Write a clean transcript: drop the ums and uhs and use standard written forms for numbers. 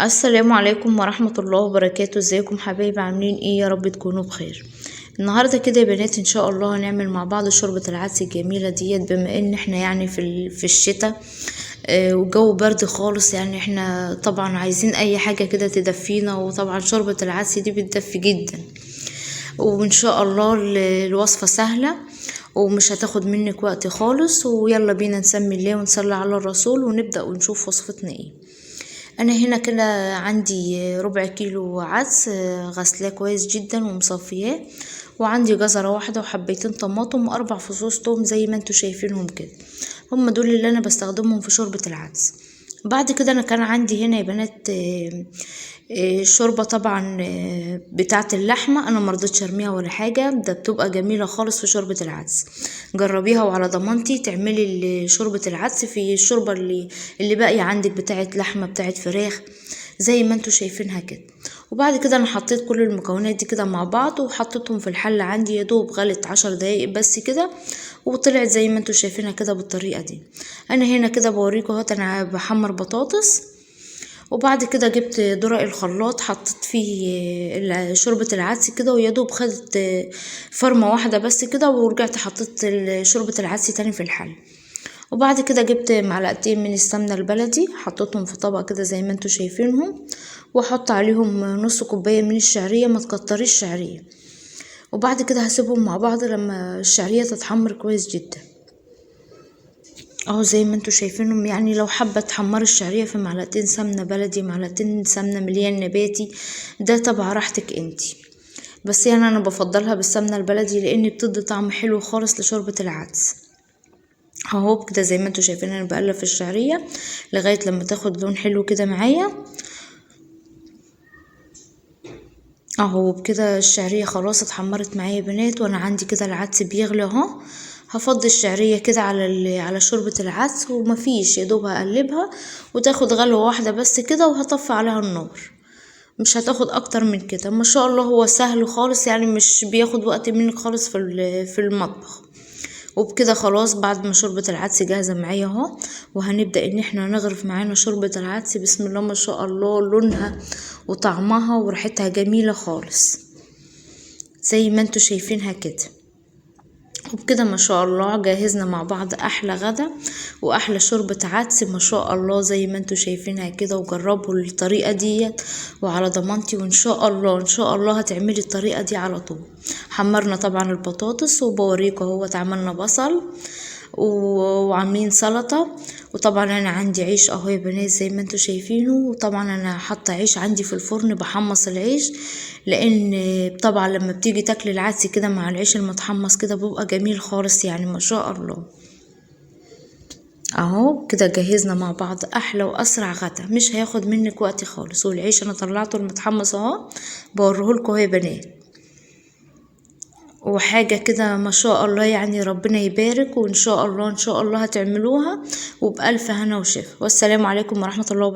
السلام عليكم ورحمة الله وبركاته. ازيكم حبايبي؟ عاملين ايه؟ يا رب تكونوا بخير. النهارده كده يا بنات ان شاء الله هنعمل مع بعض شوربة العدس الجميلة ديت، بما ان احنا يعني في الشتاء والجو برد خالص. يعني احنا طبعا عايزين اي حاجة كده تدفينا، وطبعا شوربة العدس دي بتدفي جدا. وان شاء الله الوصفة سهلة ومش هتاخد منك وقت خالص. ويلا بينا نسمي الله ونصلي على الرسول ونبدأ ونشوف وصفتنا ايه. انا هنا كده عندي ربع كيلو عدس غسلاه كويس جدا ومصفياه، وعندي جزرة واحدة وحبيتين طماطم واربع فصوص توم زي ما انتوا شايفينهم كده. هم دول اللي انا بستخدمهم في شوربة العدس. بعد كده انا كان عندي هنا يا بنات شوربة طبعا بتاعة اللحمة. انا مرضتش ارميها ولا حاجة، ده بتبقى جميلة خالص في شوربة العدس. جربيها وعلى ضمانتي تعملي شوربة العدس في الشوربة اللي باقية عندك، بتاعة لحمة بتاعة فراخ زي ما انتوا شايفينها كده. وبعد كده انا حطيت كل المكونات دي كده مع بعض وحطيتهم في الحلة عندي، يا دوب غلت 10 دقايق بس كده، وطلعت زي ما انتوا شايفينها كده بالطريقة دي. انا هنا كده بوريكم اهوت انا بحمر بطاطس. وبعد كده جبت درق الخلاط حطيت فيه شوربة العدس كده، ويا دوب خدت فرمة واحدة بس كده، ورجعت حطيت شوربة العدس تاني في الحل. وبعد كده جبت معلقتين من السمنة البلدي حطيتهم في طبق كده زي ما انتوا شايفينهم، واحط عليهم نص كوباية من الشعرية، ما تكتريش شعرية. وبعد كده هسيبهم مع بعض لما الشعرية تتحمر كويس جدا اهو زي ما انتوا شايفينهم. يعني لو حابة تحمري الشعرية في معلقتين سمنة بلدي، معلقتين سمنة مليان نباتي، ده طبعا راحتك انتي. بس يعني انا بفضلها بالسمنة البلدي لان بتدي طعم حلو خالص لشوربة العدس. اهو كده زي ما انتوا شايفين انا بقلب في الشعرية لغاية لما تاخد لون حلو كده معايا اهو. بكده الشعرية خلاص اتحمرت معايا يا بنات، وانا عندي كده العدس بيغلي اهو. هفضي الشعرية كده على شوربة العدس، ومفيش يا دوب هقلبها وتاخد غلوة واحدة بس كده، وهطفي عليها النار. مش هتاخد اكتر من كده. ما شاء الله هو سهل خالص، يعني مش بياخد وقت منك خالص في المطبخ. وبكده خلاص بعد ما شوربة العدس جاهزة معايا اهو، وهنبدأ ان احنا نغرف معانا شوربة العدس. بسم الله ما شاء الله، لونها وطعمها وريحتها جميلة خالص زي ما انتوا شايفينها كده. وبكده ما شاء الله جهزنا مع بعض احلى غدا واحلى شوربة عدس ما شاء الله زي ما انتوا شايفينها كده. وجربوا الطريقة ديت وعلى ضمانتي، وان شاء الله ان شاء الله هتعملي الطريقة دي على طول. حمرنا طبعا البطاطس، وبوريكم اهو عملنا بصل وعاملين سلطة. وطبعا انا عندي عيش اهو يا بنات زي ما انتوا شايفينه. وطبعا انا حاطه عيش عندي في الفرن بحمص العيش، لان طبعا لما بتيجي تاكلي العدس كده مع العيش المتحمص كده بيبقى جميل خالص يعني ما شاء الله. اهو كده جهزنا مع بعض احلى واسرع غدا، مش هياخد منك وقت خالص. والعيش انا طلعته المتحمص اهو بوريهولكوا يا بنات. وحاجة كده ما شاء الله، يعني ربنا يبارك. وإن شاء الله إن شاء الله هتعملوها وبألف هنا وشفا. والسلام عليكم ورحمة الله وبركاته.